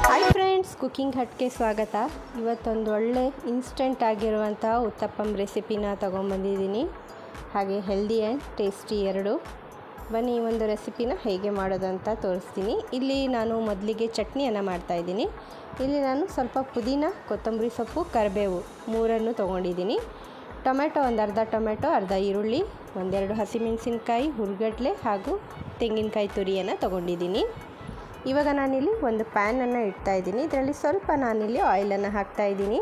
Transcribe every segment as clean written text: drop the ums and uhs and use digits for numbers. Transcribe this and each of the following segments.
Hi friends, cooking ಹಟ್ಗೆ ಸ್ವಾಗತ. ಇವತ್ತೊಂದು ಒಳ್ಳೆ ಇನ್ಸ್ಟೆಂಟ್ ಆಗಿರುವಂಥ ಉತ್ತಪ್ಪಂ ರೆಸಿಪಿನ ತೊಗೊಂಬಂದಿದ್ದೀನಿ. ಹಾಗೆ ಹೆಲ್ದಿ ಆ್ಯಂಡ್ ಟೇಸ್ಟಿ ಎರಡು. ಬನ್ನಿ ಈ ಒಂದು ರೆಸಿಪಿನ ಹೇಗೆ ಮಾಡೋದಂತ ತೋರಿಸ್ತೀನಿ. ಇಲ್ಲಿ ನಾನು ಮೊದಲಿಗೆ ಚಟ್ನಿಯನ್ನು ಮಾಡ್ತಾಯಿದ್ದೀನಿ. ಇಲ್ಲಿ ನಾನು ಸ್ವಲ್ಪ ಪುದೀನ, ಕೊತ್ತಂಬರಿ ಸೊಪ್ಪು, ಕರಿಬೇವು ಮೂರನ್ನು ತೊಗೊಂಡಿದ್ದೀನಿ. ಟೊಮೆಟೊ ಒಂದು ಅರ್ಧ ಟೊಮೆಟೊ, ಅರ್ಧ ಈರುಳ್ಳಿ, ಒಂದೆರಡು ಹಸಿಮೆಣಸಿನ್ಕಾಯಿ, ಹುರ್ಗಡ್ಲೆ ಹಾಗೂ ತೆಂಗಿನಕಾಯಿ ತುರಿಯನ್ನು ತೊಗೊಂಡಿದ್ದೀನಿ. ಇವಾಗ ನಾನಿಲ್ಲಿ ಒಂದು ಪ್ಯಾನನ್ನು ಇಡ್ತಾಯಿದ್ದೀನಿ. ಇದರಲ್ಲಿ ಸ್ವಲ್ಪ ನಾನಿಲ್ಲಿ ಆಯಿಲನ್ನು ಹಾಕ್ತಾಯಿದ್ದೀನಿ.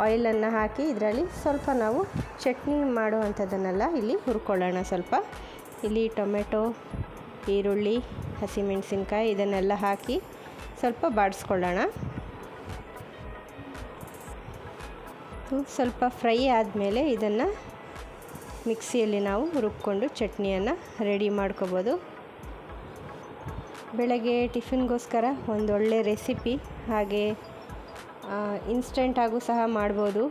ಆಯಿಲನ್ನು ಹಾಕಿ ಇದರಲ್ಲಿ ಸ್ವಲ್ಪ ನಾವು ಚಟ್ನಿ ಮಾಡುವಂಥದ್ದನ್ನೆಲ್ಲ ಇಲ್ಲಿ ಹುರ್ಕೊಳ್ಳೋಣ. ಸ್ವಲ್ಪ ಇಲ್ಲಿ ಟೊಮೆಟೊ, ಈರುಳ್ಳಿ, ಹಸಿಮೆಣಸಿನ್ಕಾಯಿ ಇದನ್ನೆಲ್ಲ ಹಾಕಿ ಸ್ವಲ್ಪ ಬಾಡಿಸ್ಕೊಳ್ಳೋಣ. ಸ್ವಲ್ಪ ಫ್ರೈ ಆದಮೇಲೆ ಇದನ್ನು ಮಿಕ್ಸಿಯಲ್ಲಿ ನಾವು ರುಬ್ಕೊಂಡು ಚಟ್ನಿಯನ್ನು ರೆಡಿ ಮಾಡ್ಕೋಬೋದು. ಬೆಳಗ್ಗೆ ಟಿಫಿನ್ಗೋಸ್ಕರ ಒಂದೊಳ್ಳೆ ರೆಸಿಪಿ. ಹಾಗೆ ಇನ್ಸ್ಟೆಂಟಾಗೂ ಸಹ ಮಾಡ್ಬೋದು.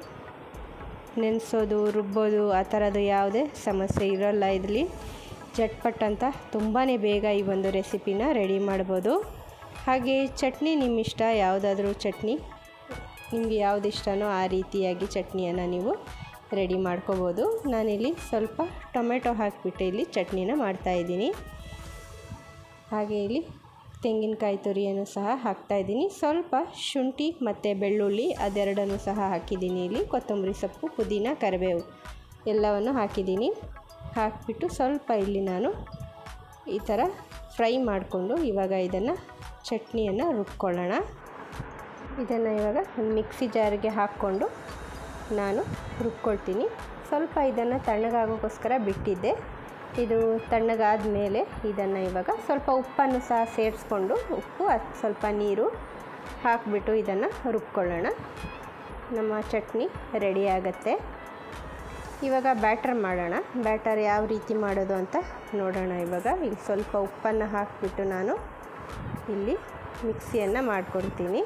ನೆನೆಸೋದು, ರುಬ್ಬೋದು ಆ ಥರದ್ದು ಯಾವುದೇ ಸಮಸ್ಯೆ ಇರೋಲ್ಲ. ಇದರಲ್ಲಿ ಚಟ್ಪಟ್ ಅಂತ ತುಂಬಾ ಬೇಗ ಈ ಒಂದು ರೆಸಿಪಿನ ರೆಡಿ ಮಾಡ್ಬೋದು. ಹಾಗೆ ಚಟ್ನಿ ನಿಮ್ಮ ಇಷ್ಟ, ಯಾವುದಾದ್ರೂ ಚಟ್ನಿ ನಿಮಗೆ ಯಾವುದು ಇಷ್ಟನೋ ಆ ರೀತಿಯಾಗಿ ಚಟ್ನಿಯನ್ನು ನೀವು ರೆಡಿ ಮಾಡ್ಕೋಬೋದು. ನಾನಿಲ್ಲಿ ಸ್ವಲ್ಪ ಟೊಮೆಟೊ ಹಾಕಿಬಿಟ್ಟು ಇಲ್ಲಿ ಚಟ್ನಿನ ಮಾಡ್ತಾಯಿದ್ದೀನಿ. ಹಾಗೆ ಇಲ್ಲಿ ತೆಂಗಿನಕಾಯಿ ತುರಿಯನ್ನು ಸಹ ಹಾಕ್ತಾಯಿದ್ದೀನಿ. ಸ್ವಲ್ಪ ಶುಂಠಿ ಮತ್ತು ಬೆಳ್ಳುಳ್ಳಿ ಅದೆರಡನ್ನು ಸಹ ಹಾಕಿದ್ದೀನಿ. ಇಲ್ಲಿ ಕೊತ್ತಂಬರಿ ಸೊಪ್ಪು, ಪುದೀನ, ಕರಿಬೇವು ಎಲ್ಲವನ್ನು ಹಾಕಿದ್ದೀನಿ. ಹಾಕಿಬಿಟ್ಟು ಸ್ವಲ್ಪ ಇಲ್ಲಿ ನಾನು ಈ ಥರ ಫ್ರೈ ಮಾಡಿಕೊಂಡು ಇವಾಗ ಇದನ್ನು ಚಟ್ನಿಯನ್ನು ರುಬ್ಕೊಳ್ಳೋಣ. ಇದನ್ನು ಇವಾಗ ಒಂದು ಮಿಕ್ಸಿ ಜಾರಿಗೆ ಹಾಕ್ಕೊಂಡು ನಾನು ರುಬ್ಕೊಳ್ತೀನಿ. ಸ್ವಲ್ಪ ಇದನ್ನು ತಣ್ಣಗಾಗೋಕ್ಕೋಸ್ಕರ ಬಿಟ್ಟಿದ್ದೆ. ಇದು ತಣ್ಣಗಾದ ಮೇಲೆ ಇದನ್ನು ಇವಾಗ ಸ್ವಲ್ಪ ಉಪ್ಪನ್ನು ಸಹ ಸೇರಿಸ್ಕೊಂಡು, ಉಪ್ಪು ಸ್ವಲ್ಪ ನೀರು ಹಾಕಿಬಿಟ್ಟು ಇದನ್ನು ರುಬ್ಕೊಳ್ಳೋಣ. ನಮ್ಮ ಚಟ್ನಿ ರೆಡಿ ಆಗುತ್ತೆ. ಇವಾಗ ಬ್ಯಾಟರ್ ಮಾಡೋಣ. ಬ್ಯಾಟರ್ ಯಾವ ರೀತಿ ಮಾಡೋದು ಅಂತ ನೋಡೋಣ. ಇವಾಗ ಇಲ್ಲಿ ಸ್ವಲ್ಪ ಉಪ್ಪನ್ನು ಹಾಕಿಬಿಟ್ಟು ನಾನು ಇಲ್ಲಿ ಮಿಕ್ಸಿಯನ್ನು ಮಾಡ್ಕೊಳ್ತೀನಿ.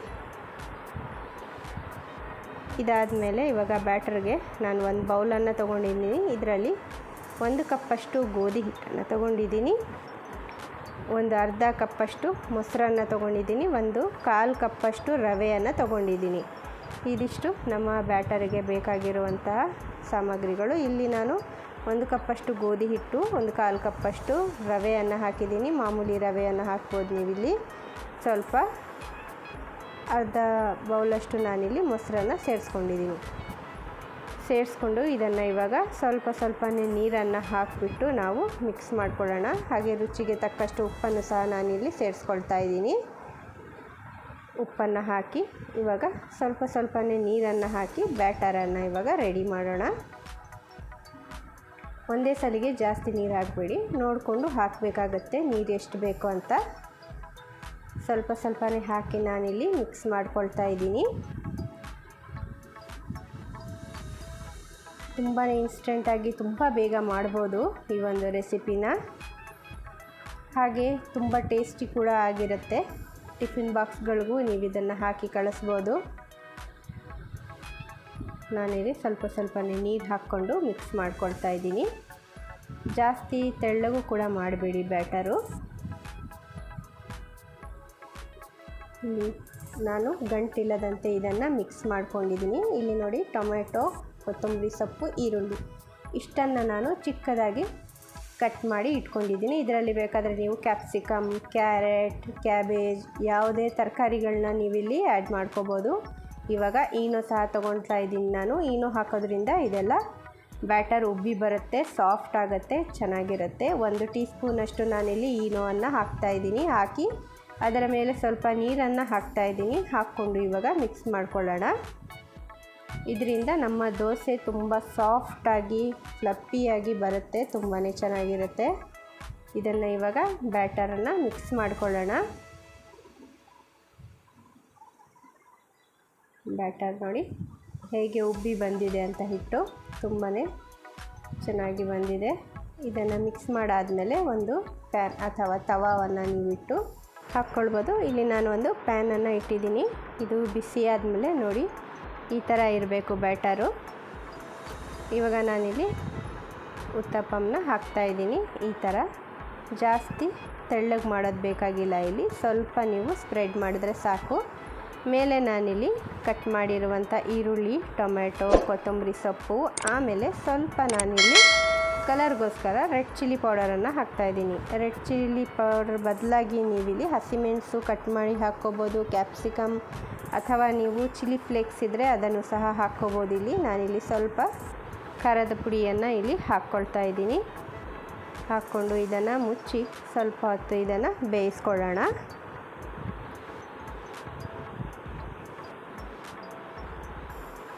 ಇದಾದಮೇಲೆ ಇವಾಗ ಬ್ಯಾಟರ್ಗೆ ನಾನು ಒಂದು ಬೌಲನ್ನು ತೊಗೊಂಡಿದ್ದೀನಿ. ಇದರಲ್ಲಿ 1 ಕಪ್ಪಷ್ಟು ಗೋಧಿ ಹಿಟ್ಟನ್ನು ತೊಗೊಂಡಿದ್ದೀನಿ, ಒಂದು ಅರ್ಧ ಕಪ್ಪಷ್ಟು ಮೊಸರನ್ನು ತೊಗೊಂಡಿದ್ದೀನಿ, 1/4 ಕಪ್ಪಷ್ಟು ರವೆಯನ್ನು ತೊಗೊಂಡಿದ್ದೀನಿ. ಇದಿಷ್ಟು ನಮ್ಮ ಬ್ಯಾಟರಿಗೆ ಬೇಕಾಗಿರುವಂತಹ ಸಾಮಗ್ರಿಗಳು. ಇಲ್ಲಿ ನಾನು 1 ಕಪ್ಪಷ್ಟು ಗೋಧಿ ಹಿಟ್ಟು, 1/4 ಕಪ್ಪಷ್ಟು ರವೆಯನ್ನು ಹಾಕಿದ್ದೀನಿ. ಮಾಮೂಲಿ ರವೆಯನ್ನು ಹಾಕ್ಬೋದು ನೀವಿಲ್ಲಿ. ಸ್ವಲ್ಪ ಅರ್ಧ ಬೌಲಷ್ಟು ನಾನಿಲ್ಲಿ ಮೊಸರನ್ನು ಸೇರಿಸ್ಕೊಂಡಿದ್ದೀನಿ. ಸೇರಿಸ್ಕೊಂಡು ಇದನ್ನು ಇವಾಗ ಸ್ವಲ್ಪನೇ ನೀರನ್ನು ಹಾಕಿಬಿಟ್ಟು ನಾವು ಮಿಕ್ಸ್ ಮಾಡ್ಕೊಳ್ಳೋಣ. ಹಾಗೆ ರುಚಿಗೆ ತಕ್ಕಷ್ಟು ಉಪ್ಪನ್ನು ಸಹ ನಾನಿಲ್ಲಿ ಸೇರಿಸ್ಕೊಳ್ತಾ ಇದ್ದೀನಿ. ಉಪ್ಪನ್ನು ಹಾಕಿ ಇವಾಗ ಸ್ವಲ್ಪನೇ ನೀರನ್ನು ಹಾಕಿ ಬ್ಯಾಟರನ್ನು ಇವಾಗ ರೆಡಿ ಮಾಡೋಣ. ಒಂದೇ ಸಲಿಗೆ ಜಾಸ್ತಿ ನೀರು ಹಾಕಬೇಡಿ, ನೋಡಿಕೊಂಡು ಹಾಕಬೇಕಾಗತ್ತೆ ನೀರು ಎಷ್ಟು ಬೇಕು ಅಂತ. ಸ್ವಲ್ಪನೇ ಹಾಕಿ ನಾನಿಲ್ಲಿ ಮಿಕ್ಸ್ ಮಾಡ್ಕೊಳ್ತಾ ಇದ್ದೀನಿ. ತುಂಬಾ ಇನ್ಸ್ಟೆಂಟಾಗಿ ತುಂಬ ಬೇಗ ಮಾಡ್ಬೋದು ಈ ಒಂದು ರೆಸಿಪಿನ. ಹಾಗೆ ತುಂಬ ಟೇಸ್ಟಿ ಕೂಡ ಆಗಿರುತ್ತೆ. ಟಿಫಿನ್ ಬಾಕ್ಸ್ಗಳಿಗೂ ನೀವು ಇದನ್ನು ಹಾಕಿ ಕಳಿಸ್ಬೋದು. ನಾನಿಲ್ಲಿ ಸ್ವಲ್ಪನೇ ನೀರು ಹಾಕ್ಕೊಂಡು ಮಿಕ್ಸ್ ಮಾಡ್ಕೊಳ್ತಾ ಇದ್ದೀನಿ. ಜಾಸ್ತಿ ತೆಳ್ಳಗೂ ಕೂಡ ಮಾಡಬೇಡಿ ಬ್ಯಾಟರು. ನಾನು ಗಂಟಿಲ್ಲದಂತೆ ಇದನ್ನು ಮಿಕ್ಸ್ ಮಾಡ್ಕೊಂಡಿದ್ದೀನಿ. ಇಲ್ಲಿ ನೋಡಿ, ಟೊಮೆಟೊ, ಕೊತ್ತಂಬರಿ ಸೊಪ್ಪು, ಈರುಳ್ಳಿ ಇಷ್ಟನ್ನು ನಾನು ಚಿಕ್ಕದಾಗಿ ಕಟ್ ಮಾಡಿ ಇಟ್ಕೊಂಡಿದ್ದೀನಿ. ಇದರಲ್ಲಿ ಬೇಕಾದರೆ ನೀವು ಕ್ಯಾಪ್ಸಿಕಮ್, ಕ್ಯಾರೆಟ್, ಕ್ಯಾಬೇಜ್ ಯಾವುದೇ ತರಕಾರಿಗಳನ್ನ ನೀವಿಲ್ಲಿ ಆ್ಯಡ್ ಮಾಡ್ಕೋಬೋದು. ಇವಾಗ ಈನೋ ಸಹ ತೊಗೊಳ್ತಾ ಇದ್ದೀನಿ ನಾನು. ಈನೋ ಹಾಕೋದ್ರಿಂದ ಇದೆಲ್ಲ ಬ್ಯಾಟರ್ ಉಬ್ಬಿ ಬರುತ್ತೆ, ಸಾಫ್ಟ್ ಆಗುತ್ತೆ, ಚೆನ್ನಾಗಿರುತ್ತೆ. 1 ಟೀ ಸ್ಪೂನಷ್ಟು ನಾನಿಲ್ಲಿ ಈನೋವನ್ನು ಹಾಕ್ತಾಯಿದ್ದೀನಿ. ಹಾಕಿ ಅದರ ಮೇಲೆ ಸ್ವಲ್ಪ ನೀರನ್ನು ಹಾಕ್ತಾಯಿದ್ದೀನಿ. ಹಾಕ್ಕೊಂಡು ಇವಾಗ ಮಿಕ್ಸ್ ಮಾಡ್ಕೊಳ್ಳೋಣ. ಇದರಿಂದ ನಮ್ಮ ದೋಸೆ ತುಂಬ ಸಾಫ್ಟಾಗಿ, ಫ್ಲಪ್ಪಿಯಾಗಿ ಬರುತ್ತೆ, ತುಂಬಾ ಚೆನ್ನಾಗಿರುತ್ತೆ. ಇದನ್ನು ಇವಾಗ ಬ್ಯಾಟರನ್ನು ಮಿಕ್ಸ್ ಮಾಡ್ಕೊಳ್ಳೋಣ. ಬ್ಯಾಟರ್ ನೋಡಿ ಹೇಗೆ ಉಬ್ಬಿ ಬಂದಿದೆ ಅಂತ ಹಿಟ್ಟು, ತುಂಬಾ ಚೆನ್ನಾಗಿ ಬಂದಿದೆ. ಇದನ್ನು ಮಿಕ್ಸ್ ಮಾಡಾದಮೇಲೆ ಒಂದು ಪ್ಯಾನ್ ಅಥವಾ ತವಾವನ್ನು ನೀವಿಟ್ಟು ಹಾಕ್ಕೊಳ್ಬೋದು. ಇಲ್ಲಿ ನಾನು ಒಂದು ಪ್ಯಾನನ್ನು ಇಟ್ಟಿದ್ದೀನಿ. ಇದು ಬಿಸಿ ಆದಮೇಲೆ ನೋಡಿ ಈ ಥರ ಇರಬೇಕು ಬ್ಯಾಟರು. ಇವಾಗ ನಾನಿಲ್ಲಿ ಉತ್ತಪ್ಪಂನ ಹಾಕ್ತಾಯಿದ್ದೀನಿ. ಈ ಥರ ಜಾಸ್ತಿ ತೆಳ್ಳಗೆ ಮಾಡೋದು ಬೇಕಾಗಿಲ್ಲ. ಇಲ್ಲಿ ಸ್ವಲ್ಪ ನೀವು ಸ್ಪ್ರೆಡ್ ಮಾಡಿದ್ರೆ ಸಾಕು. ಮೇಲೆ ನಾನಿಲ್ಲಿ ಕಟ್ ಮಾಡಿರುವಂಥ ಈರುಳ್ಳಿ, ಟೊಮೆಟೊ, ಕೊತ್ತಂಬರಿ ಸೊಪ್ಪು, ಆಮೇಲೆ ಸ್ವಲ್ಪ ನಾನಿಲ್ಲಿ ಕಲರ್ಗೋಸ್ಕರ ರೆಡ್ ಚಿಲ್ಲಿ ಪೌಡರನ್ನು ಹಾಕ್ತಾಯಿದ್ದೀನಿ. ರೆಡ್ ಚಿಲ್ಲಿ ಪೌಡರ್ ಬದಲಾಗಿ ನೀವಿಲ್ಲಿ ಹಸಿಮೆಣಸು ಕಟ್ ಮಾಡಿ ಹಾಕ್ಕೋಬೋದು, ಕ್ಯಾಪ್ಸಿಕಮ್ ಅಥವಾ ನೀವು ಚಿಲ್ಲಿ ಫ್ಲೇಕ್ಸ್ ಇದ್ದರೆ ಅದನ್ನು ಸಹ ಹಾಕ್ಕೋಬೋದು. ಇಲ್ಲಿ ನಾನಿಲ್ಲಿ ಸ್ವಲ್ಪ ಖಾರದ ಪುಡಿಯನ್ನು ಇಲ್ಲಿ ಹಾಕ್ಕೊಳ್ತಾ ಇದ್ದೀನಿ. ಹಾಕ್ಕೊಂಡು ಇದನ್ನು ಮುಚ್ಚಿ ಸ್ವಲ್ಪ ಹೊತ್ತು ಇದನ್ನು ಬೇಯಿಸ್ಕೊಳ್ಳೋಣ.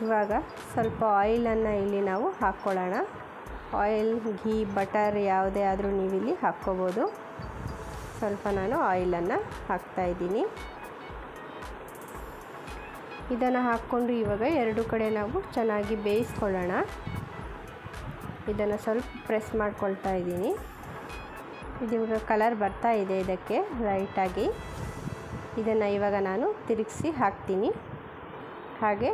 ಇವಾಗ ಸ್ವಲ್ಪ ಆಯಿಲನ್ನು ಇಲ್ಲಿ ನಾವು ಹಾಕ್ಕೊಳ್ಳೋಣ. ಆಯಿಲ್, ಘೀ, ಬಟರ್ ಯಾವುದೇ ಆದರೂ ನೀವಿಲ್ಲಿ ಹಾಕ್ಕೋಬೋದು. ಸ್ವಲ್ಪ ನಾನು ಆಯಿಲನ್ನು ಹಾಕ್ತಾಯಿದ್ದೀನಿ. ಇದನ್ನು ಹಾಕ್ಕೊಂಡು ಇವಾಗ ಎರಡು ಕಡೆ ನಾವು ಚೆನ್ನಾಗಿ ಬೇಯಿಸ್ಕೊಳ್ಳೋಣ. ಇದನ್ನು ಸ್ವಲ್ಪ ಪ್ರೆಸ್ ಮಾಡ್ಕೊಳ್ತಾ ಇದ್ದೀನಿ. ಇವಾಗ ಕಲರ್ ಬರ್ತಾ ಇದೆ ಇದಕ್ಕೆ ಲೈಟಾಗಿ. ಇದನ್ನು ಇವಾಗ ನಾನು ತಿರುಗಿಸಿ ಹಾಕ್ತೀನಿ. ಹಾಗೆ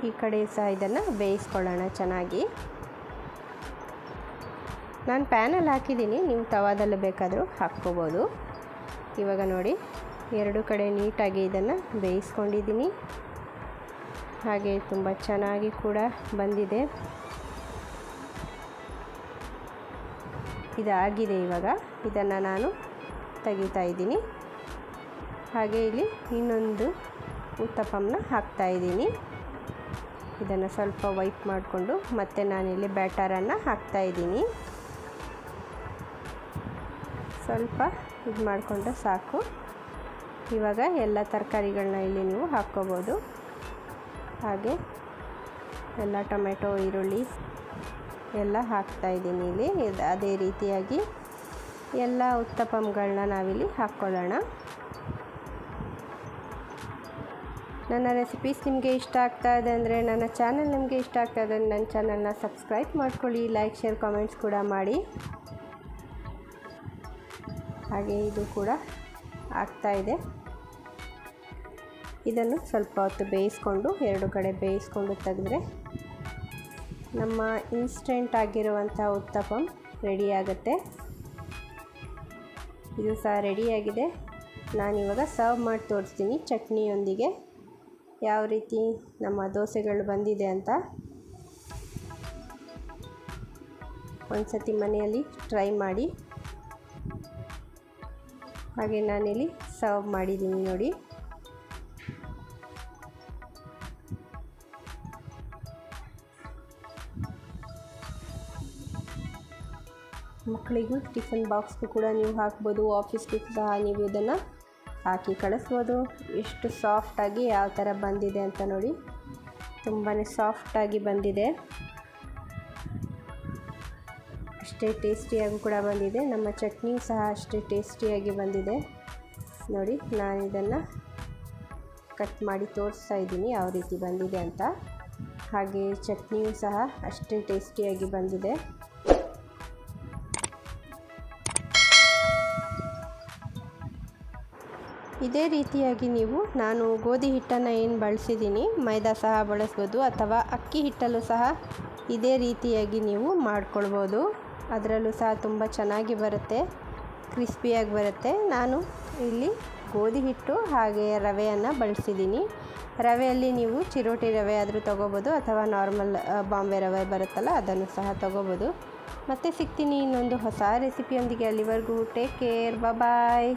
ಈ ಕಡೆ ಸಹ ಇದನ್ನು ಬೇಯಿಸ್ಕೊಳ್ಳೋಣ ಚೆನ್ನಾಗಿ. ನಾನು ಪ್ಯಾನಲ್ಲಿ ಹಾಕಿದ್ದೀನಿ, ನೀವು ತವಾದಲ್ಲಿ ಬೇಕಾದರೂ ಹಾಕ್ಕೋಬೋದು. ಇವಾಗ ನೋಡಿ ಎರಡು ಕಡೆ ನೀಟಾಗಿ ಇದನ್ನು ಬೇಯಿಸ್ಕೊಂಡಿದ್ದೀನಿ. ಹಾಗೆ ತುಂಬ ಚೆನ್ನಾಗಿ ಕೂಡ ಬಂದಿದೆ. ಇದಾಗಿದೆ. ಇವಾಗ ಇದನ್ನು ನಾನು ತೆಗಿತಾ ಇದ್ದೀನಿ. ಹಾಗೆ ಇಲ್ಲಿ ಇನ್ನೊಂದು ಉತ್ತಪ್ಪಂನ ಹಾಕ್ತಾಯಿದ್ದೀನಿ. ಇದನ್ನು ಸ್ವಲ್ಪ ವೈಪ್ ಮಾಡಿಕೊಂಡು ಮತ್ತೆ ನಾನಿಲ್ಲಿ ಬ್ಯಾಟರನ್ನು ಹಾಕ್ತಾಯಿದ್ದೀನಿ. ಸ್ವಲ್ಪ ಇದು ಮಾಡಿಕೊಂಡ್ರೆ ಸಾಕು. ಇವಾಗ ಎಲ್ಲ ತರಕಾರಿಗಳನ್ನ ಇಲ್ಲಿ ನೀವು ಹಾಕ್ಕೋಬೋದು. ಹಾಗೆ ಎಲ್ಲ ಟೊಮೆಟೊ, ಈರುಳ್ಳಿ ಎಲ್ಲ ಹಾಕ್ತಾಯಿದ್ದೀನಿ ಇಲ್ಲಿ. ಅದೇ ರೀತಿಯಾಗಿ ಎಲ್ಲ ಉತ್ತಪ್ಪಂಗಳನ್ನ ನಾವಿಲ್ಲಿ ಹಾಕ್ಕೊಳ್ಳೋಣ. ನನ್ನ ರೆಸಿಪೀಸ್ ನಿಮಗೆ ಇಷ್ಟ ಆಗ್ತಾ ಇದೆ ಅಂದರೆ, ನನ್ನ ಚಾನಲ್ ನಿಮಗೆ ಇಷ್ಟ ಆಗ್ತಾ ಇದೆ ಅಂದರೆ ನನ್ನ ಚಾನಲ್ನ ಸಬ್ಸ್ಕ್ರೈಬ್ ಮಾಡ್ಕೊಳ್ಳಿ. ಲೈಕ್, ಶೇರ್, ಕಾಮೆಂಟ್ಸ್ ಕೂಡ ಮಾಡಿ. ಹಾಗೆ ಇದು ಕೂಡ ಆಗ್ತಾಯಿದೆ. ಇದನ್ನು ಸ್ವಲ್ಪ ಹೊತ್ತು ಬೇಯಿಸ್ಕೊಂಡು ಎರಡು ಕಡೆ ಬೇಯಿಸ್ಕೊಂಡು ತೆಗೆದ್ರೆ ನಮ್ಮ ಇನ್ಸ್ಟೆಂಟ್ ಆಗಿರುವಂಥ ಉತ್ತಪ್ಪಂ ರೆಡಿ ಆಗುತ್ತೆ. ಇದು ಸಹ ರೆಡಿಯಾಗಿದೆ. ನಾನಿವಾಗ ಸರ್ವ್ ಮಾಡಿ ತೋರಿಸ್ತೀನಿ ಚಟ್ನಿಯೊಂದಿಗೆ ಯಾವ ರೀತಿ ನಮ್ಮ ದೋಸೆಗಳು ಬಂದಿದೆ ಅಂತ. ಒಂದು ಸತಿ ಮನೆಯಲ್ಲಿ ಟ್ರೈ ಮಾಡಿ. ಹಾಗೆ ನಾನಿಲ್ಲಿ ಸರ್ವ್ ಮಾಡಿದ್ದೀನಿ ನೋಡಿ. ಮಕ್ಕಳಿಗೂ ಟಿಫನ್ ಬಾಕ್ಸ್ಗೂ ಕೂಡ ನೀವು ಹಾಕ್ಬೋದು, ಆಫೀಸ್ಗೂ ಸಹ ನೀವು ಇದನ್ನು ಹಾಕಿ ಕಳಿಸ್ಬೋದು. ಎಷ್ಟು ಸಾಫ್ಟಾಗಿ ಯಾವ ಥರ ಬಂದಿದೆ ಅಂತ ನೋಡಿ. ತುಂಬಾ ಸಾಫ್ಟಾಗಿ ಬಂದಿದೆ, ಅಷ್ಟೇ ಟೇಸ್ಟಿಯಾಗೂ ಕೂಡ ಬಂದಿದೆ. ನಮ್ಮ ಚಟ್ನಿಯೂ ಸಹ ಅಷ್ಟೇ ಟೇಸ್ಟಿಯಾಗಿ ಬಂದಿದೆ ನೋಡಿ. ನಾನು ಇದನ್ನು ಕಟ್ ಮಾಡಿ ತೋರಿಸ್ತಾ ಇದ್ದೀನಿ ಯಾವ ರೀತಿ ಬಂದಿದೆ ಅಂತ. ಹಾಗೆ ಚಟ್ನಿಯೂ ಸಹ ಅಷ್ಟೇ ಟೇಸ್ಟಿಯಾಗಿ ಬಂದಿದೆ. ಇದೇ ರೀತಿಯಾಗಿ ನೀವು, ನಾನು ಗೋಧಿ ಹಿಟ್ಟನ್ನು ಏನು ಬಳಸಿದ್ದೀನಿ, ಮೈದಾ ಸಹ ಬಳಸ್ಬೋದು ಅಥವಾ ಅಕ್ಕಿ ಹಿಟ್ಟಲ್ಲೂ ಸಹ ಇದೇ ರೀತಿಯಾಗಿ ನೀವು ಮಾಡ್ಕೊಳ್ಬೋದು. ಅದರಲ್ಲೂ ಸಹ ತುಂಬ ಚೆನ್ನಾಗಿ ಬರುತ್ತೆ, ಕ್ರಿಸ್ಪಿಯಾಗಿ ಬರುತ್ತೆ. ನಾನು ಇಲ್ಲಿ ಗೋಧಿ ಹಿಟ್ಟು ಹಾಗೆ ರವೆಯನ್ನು ಬಳಸಿದ್ದೀನಿ. ರವೆಯಲ್ಲಿ ನೀವು ಚಿರೋಟಿ ರವೆ ಆದರೂ ತೊಗೋಬೋದು ಅಥವಾ ನಾರ್ಮಲ್ ಬಾಂಬೆ ರವೆ ಬರುತ್ತಲ್ಲ ಅದನ್ನು ಸಹ ತೊಗೋಬೋದು. ಮತ್ತೆ ಸಿಗ್ತೀನಿ ಇನ್ನೊಂದು ಹೊಸ ರೆಸಿಪಿಯೊಂದಿಗೆ. ಅಲ್ಲಿವರೆಗೂ ಟೇಕ್ ಕೇರ್, ಬಾಯ್.